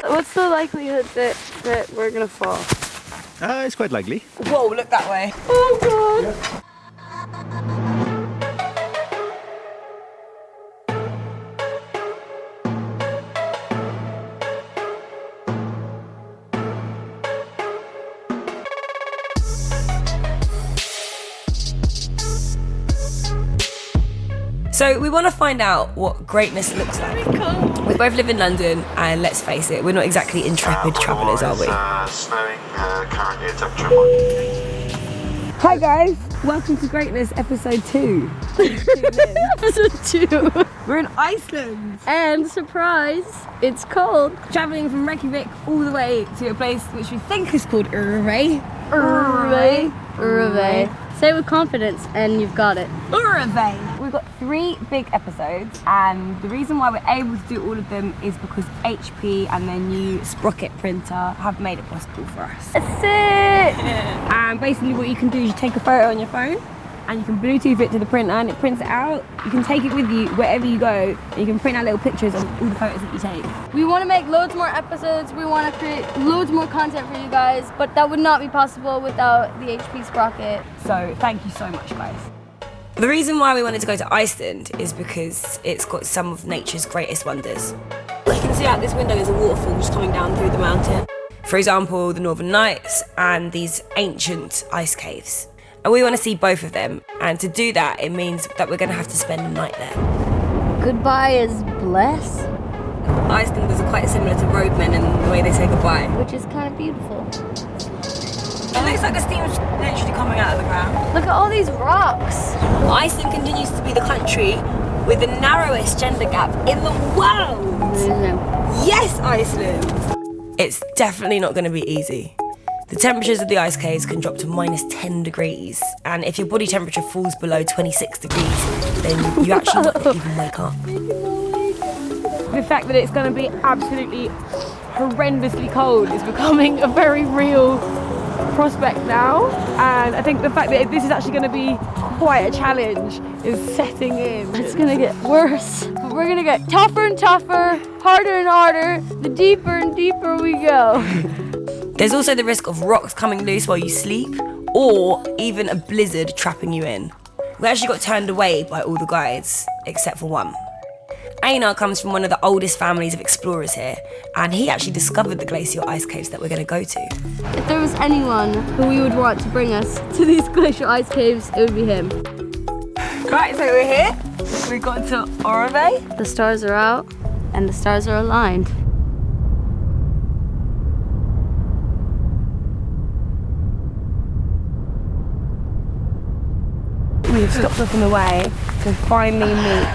What's the likelihood that we're gonna fall? It's quite likely. Whoa, look that way. Oh god! Yeah. So we want to find out what greatness looks like. We both live in London, and let's face it, we're not exactly intrepid travellers, are we? Snowing, currently a temperature of 1. Hi guys, welcome to Greatness episode 2. Episode 2. We're in Iceland. And surprise, it's cold. Travelling from Reykjavik all the way to a place which we think is called Öræfi. Öræfi. Say it with confidence and you've got it. Öræfi. We've got 3 big episodes, and the reason why we're able to do all of them is because HP and their new Sprocket printer have made it possible for us. That's it! And basically what you can do is you take a photo on your phone and you can Bluetooth it to the printer and it prints it out. You can take it with you wherever you go, and you can print out little pictures of all the photos that you take. We want to make loads more episodes, we want to create loads more content for you guys, but that would not be possible without the HP Sprocket. So thank you so much, guys. The reason why we wanted to go to Iceland is because it's got some of nature's greatest wonders. You can see out this window there's a waterfall just coming down through the mountain. For example, the Northern Lights and these ancient ice caves. And we want to see both of them. And to do that, it means that we're going to have to spend a night there. Goodbye is bless, Icelanders are quite similar to roadmen in the way they say goodbye. which is kind of beautiful. It looks like the steam's literally coming out of the ground. Look at all these rocks. Iceland continues to be the country with the narrowest gender gap in the world. Yes, Iceland! It's definitely not going to be easy. The temperatures of the ice caves can drop to -10 degrees, and if your body temperature falls below 26 degrees, then you actually not even wake up. The fact that it's going to be absolutely horrendously cold is becoming a very real prospect now, and I think the fact that this is actually going to be quite a challenge is setting in. It's gonna get worse. But we're gonna get tougher and tougher, harder and harder, the deeper and deeper we go. There's also the risk of rocks coming loose while you sleep, or even a blizzard trapping you in. We actually got turned away by all the guides, except for one. Einar comes from one of the oldest families of explorers here, and he actually discovered the glacial ice caves that we're going to go to. If there was anyone who we would want to bring us to these glacial ice caves, it would be him. Right, so we're here. We got to Öræfi. The stars are out, and the stars are aligned. We've stopped off on the way to finally meet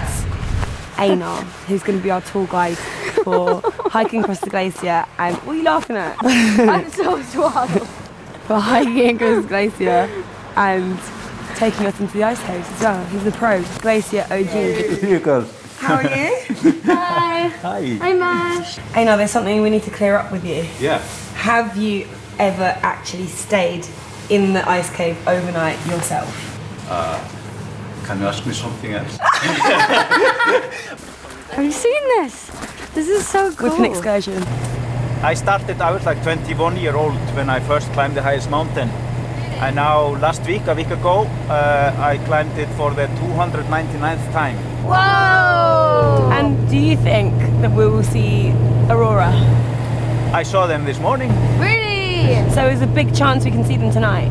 Einar, who's going to be our tour guide for hiking across the glacier. And what are you laughing at? I'm so swaddled. For hiking across the glacier and taking us into the ice caves as well. He's the pro, glacier OG. Hey, you girls. How are you? Hi. Hi. Hi, Mash. Einar, there's something we need to clear up with you. Yeah. Have you ever actually stayed in the ice cave overnight yourself? Can you ask me something else? Have you seen this? This is so cool. With an excursion. I was like 21-year-old when I first climbed the highest mountain. And now a week ago, I climbed it for the 299th time. Whoa! And do you think that we will see Aurora? I saw them this morning. Really? So there's a big chance we can see them tonight.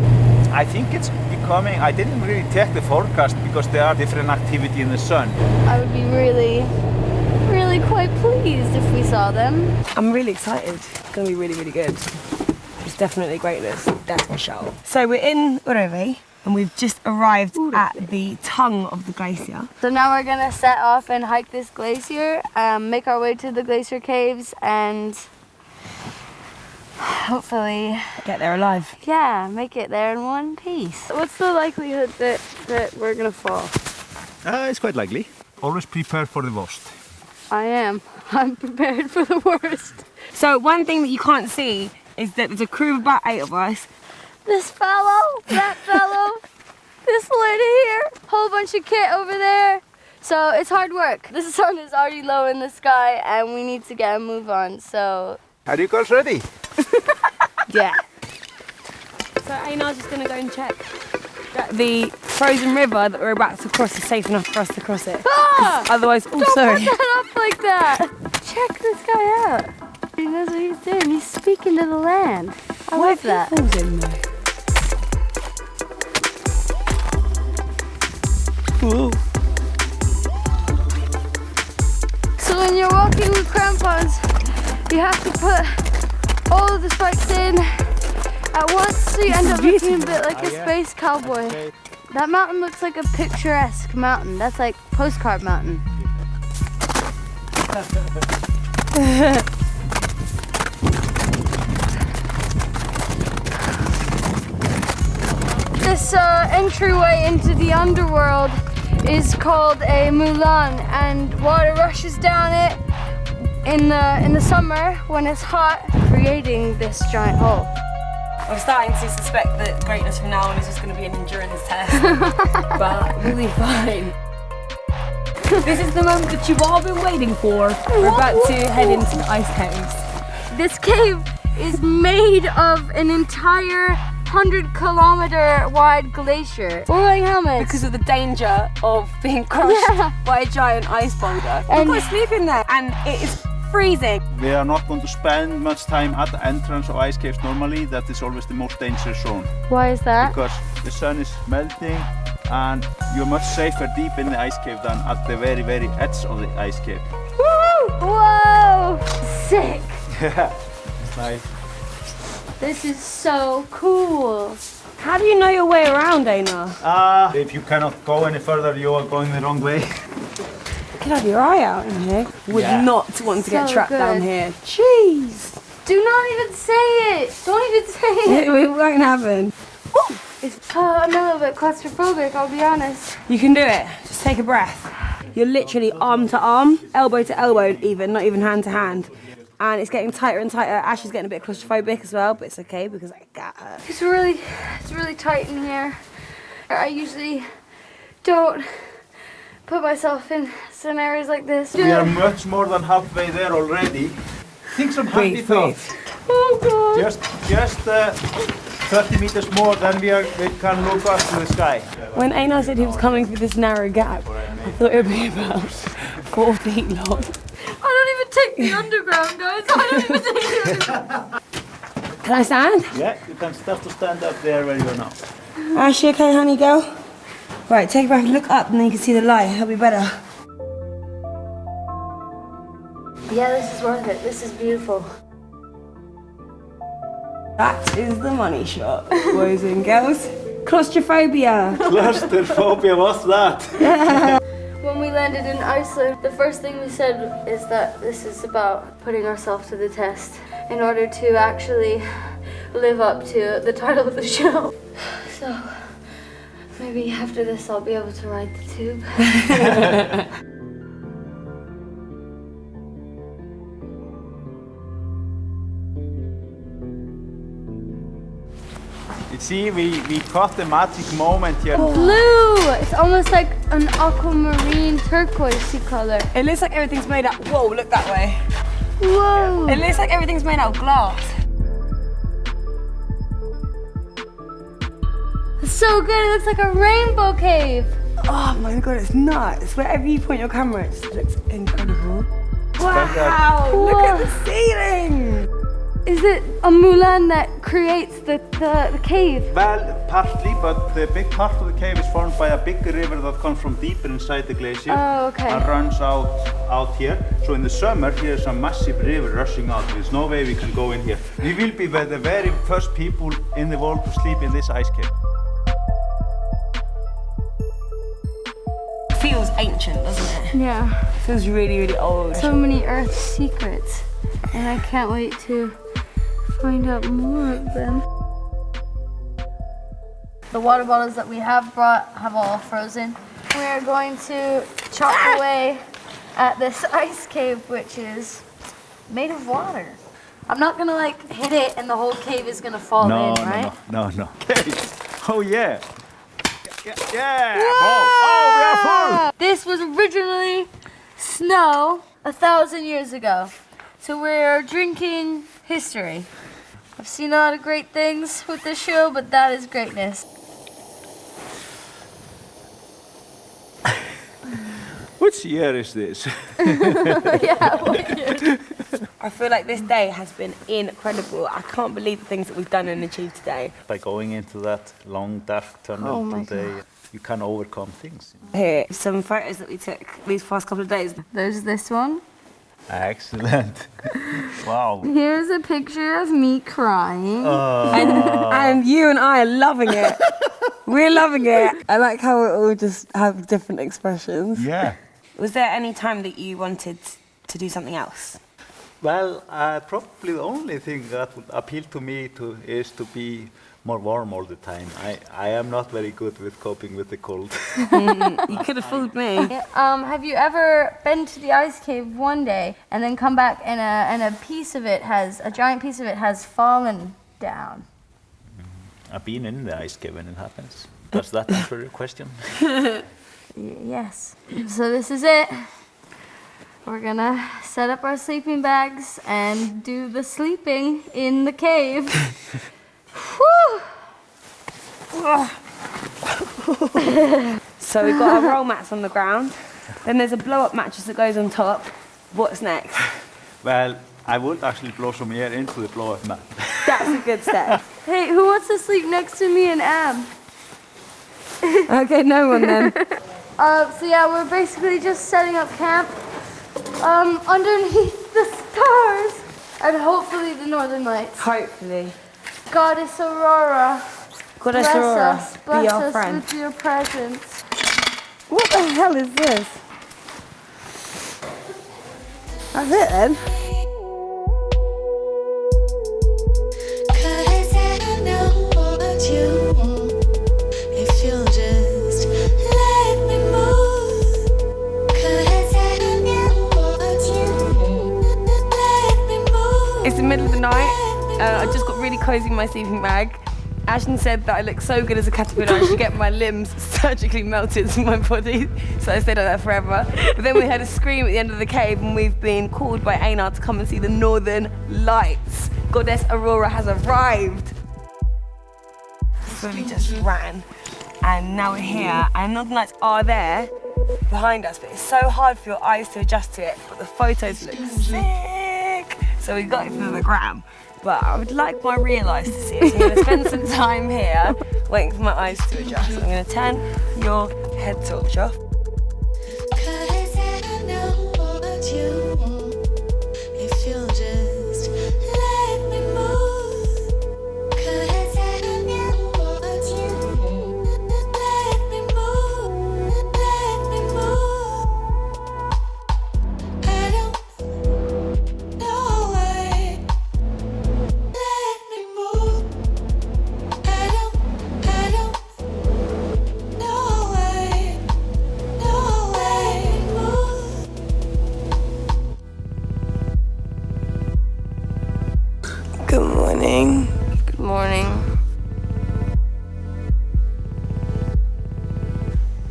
I think it's becoming, I didn't really check the forecast because there are different activity in the sun. I would be really quite pleased if we saw them. I'm really excited. It's going to be really, really good. It's definitely greatness, that's for sure. So we're in Öræfi and we've just arrived at the tongue of the glacier. So now we're gonna set off and hike this glacier, make our way to the glacier caves, and hopefully Get there alive. yeah, make it there in one piece. What's the likelihood that we're gonna fall? It's quite likely. Always prepare for the worst. I am. I'm prepared for the worst. So one thing that you can't see is that there's a crew of about 8 of us. This fellow, that fellow, this lady here, whole bunch of kit over there. So it's hard work. The sun is already low in the sky and we need to get a move on. So Are you girls ready? Yeah. So Einar's just gonna go and check that the frozen river that we're about to cross is safe enough for us to cross it. Ah! Otherwise, Don't put that up like that. Check this guy out. He knows what he's doing. He's speaking to the land. I love that. Falls in though. So when you're walking with crampons, you have to put all of the spikes in at once, so you end up looking a bit like a space cowboy. That mountain looks like a picturesque mountain. That's like postcard mountain. This entryway into the underworld is called a Mulan, and water rushes down it in the summer when it's hot, creating this giant hole. I'm starting to suspect that greatness from now on is just going to be an endurance test, but we'll be fine. This is the moment that you've all been waiting for. We're about to head into the ice caves. This cave is made of an entire 100-kilometer wide glacier. We're wearing helmets. Because of the danger of being crushed by a giant ice boulder. And we've got to sleep in there, and it is freezing. We are not going to spend much time at the entrance of ice caves normally. That is always the most dangerous zone. Why is that? Because the sun is melting and you're much safer deep in the ice cave than at the very, very edge of the ice cave. Woo! Whoa! Sick! Yeah, it's nice. This is so cool. How do you know your way around, Einar? If you cannot go any further, you are going the wrong way. You could have your eye out in here. Would not want to get So trapped good. down here. Jeez. Do not even say it! Don't even say it! It won't happen. I'm a little bit claustrophobic, I'll be honest. You can do it. Just take a breath. You're literally arm to arm, elbow to elbow even, not even hand to hand. And it's getting tighter and tighter. Ash is getting a bit claustrophobic as well, but it's okay because I got her. It's really tight in here. I usually don't put myself in scenarios like this. We are much more than halfway there already. Think some happy thoughts. Oh god. Just 30 meters more, then we can look up to the sky. When Einar said he was coming through this narrow gap, I thought it would be about 4 feet long. I don't even take the underground, guys. I don't even take the underground. Can I stand? Yeah, you can start to stand up there where you are now. Ash, you okay, honey, go? Right, take a breath, look up, and then you can see the light. It'll be better. Yeah, this is worth it. This is beautiful. That is the money shot, boys and girls. Claustrophobia. Claustrophobia, what's that? When we landed in Iceland, the first thing we said is that this is about putting ourselves to the test in order to actually live up to the title of the show. So maybe after this I'll be able to ride the tube. You see, we caught the magic moment here. Blue! It's almost like an aquamarine turquoise color. It looks like everything's made out. Whoa, look that way. Whoa! It looks like everything's made out of glass. It's so good, it looks like a rainbow cave. Oh my god, it's nuts. Wherever you point your camera, it just looks incredible. Wow, look at the ceiling. Is it a Mulan that creates the cave? Well, partly, but the big part of the cave is formed by a big river that comes from deeper inside the glacier and runs out here. So in the summer, here's a massive river rushing out. There's no way we can go in here. We will be the very first people in the world to sleep in this ice cave. Feels ancient, doesn't it? Yeah. Feels really, really old. So many Earth secrets, and I can't wait to find out more of them. The water bottles that we have brought have all frozen. We are going to chop away at this ice cave, which is made of water. I'm not gonna like hit it and the whole cave is gonna fall in, right? No. Okay. Oh yeah. Yeah. Oh, we are full. This was originally snow 1,000 years ago. So we're drinking history. I've seen a lot of great things with this show, but that is greatness. Which year is this? Yeah, what year? I feel like this day has been incredible. I can't believe the things that we've done and achieved today. By going into that long dark tunnel today, you can overcome things. Here, some photos that we took these past couple of days. There's this one. Excellent. Wow. Here's a picture of me crying. And you and I are loving it. We're loving it. I like how we all just have different expressions. Yeah. Was there any time that you wanted to do something else? Well, probably the only thing that would appeal to me is to be more warm all the time. I am not very good with coping with the cold. You could have fooled me. Have you ever been to the ice cave one day and then come back and a giant piece of it has fallen down? I've been in the ice cave when it happens. Does that answer your question? Yes. So this is it. We're gonna set up our sleeping bags and do the sleeping in the cave. Whew. So we've got our roll mats on the ground. Then there's a blow-up mattress that goes on top. What's next? Well, I would actually blow some air into the blow-up mat. That's a good step. Hey, who wants to sleep next to me and Am? Okay, no one then. So yeah, we're basically just setting up camp underneath the stars and hopefully the northern lights. Hopefully. Goddess Aurora, Goddess bless Aurora, us, bless be our us friend. with your presence. What the hell is this? That's it then. It's the middle of the night. I just got really cozy in my sleeping bag. Ashton said that I look so good as a caterpillar, I should get my limbs surgically melted to my body, so I stayed like that forever. But then we heard a scream at the end of the cave and we've been called by Einar to come and see the northern lights. Goddess Aurora has arrived. So we just ran and now we're here and northern lights are there behind us, but it's so hard for your eyes to adjust to it, but the photos look sick. So we got it for the gram. But I would like my real eyes to see it. So I'm going to spend some time here waiting for my eyes to adjust. I'm going to turn your head torch off. Good morning. Good morning.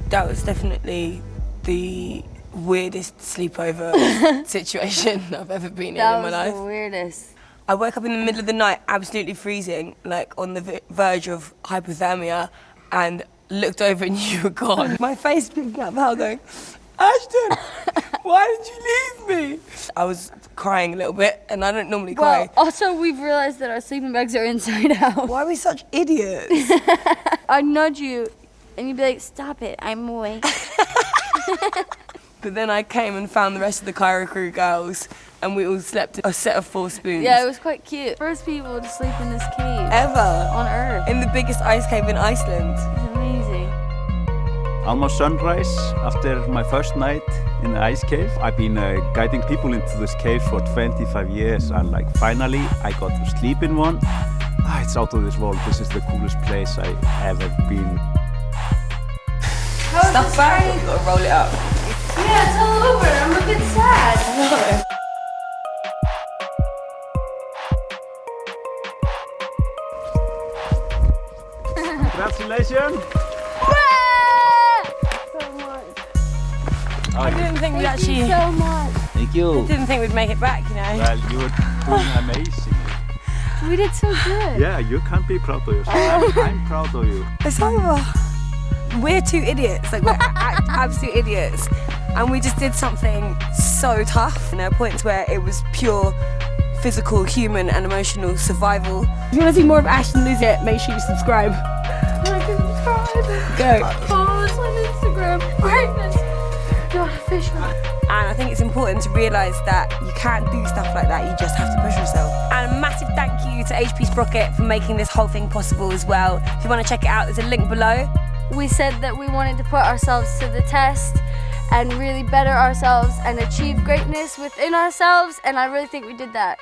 That was definitely the weirdest sleepover situation I've ever been in my life. That was the weirdest. I woke up in the middle of the night absolutely freezing, like on the verge of hypothermia, and looked over and you were gone. My face picking up Hal going, Ashton, why did you leave me? I was crying a little bit, and I don't normally cry. Well, also we've realized that our sleeping bags are inside out. Why are we such idiots? I'd nudge you, and you'd be like, stop it, I'm awake. But then I came and found the rest of the Cairo crew girls, and we all slept a set of 4 spoons. Yeah, it was quite cute. First people to sleep in this cave. Ever. On Earth. In the biggest ice cave in Iceland. It's amazing. Almost sunrise after my first night in the ice cave. I've been guiding people into this cave for 25 years and like finally I got to sleep in one. It's out of this world. This is the coolest place I've ever been. Stuff back, you've got to roll it up. Yeah, it's all over. I'm a bit sad. Congratulations! So much. I didn't think we'd actually... so much. Thank you. I didn't think we'd make it back, you know. Well, you were doing amazing. We did so good. Yeah, you can't be proud of yourself. I'm proud of you. It's over. We're two idiots, like we're absolute idiots. And we just did something so tough. And there are points where it was pure physical, human and emotional survival. If you want to see more of Ashton lose it, make sure you subscribe. Like and subscribe. Go. Follow us on Instagram. Greatness. God, official. And I think it's important to realise that you can't do stuff like that, you just have to push yourself. And a massive thank you to HP Sprocket for making this whole thing possible as well. If you want to check it out, there's a link below. We said that we wanted to put ourselves to the test and really better ourselves and achieve greatness within ourselves, and I really think we did that.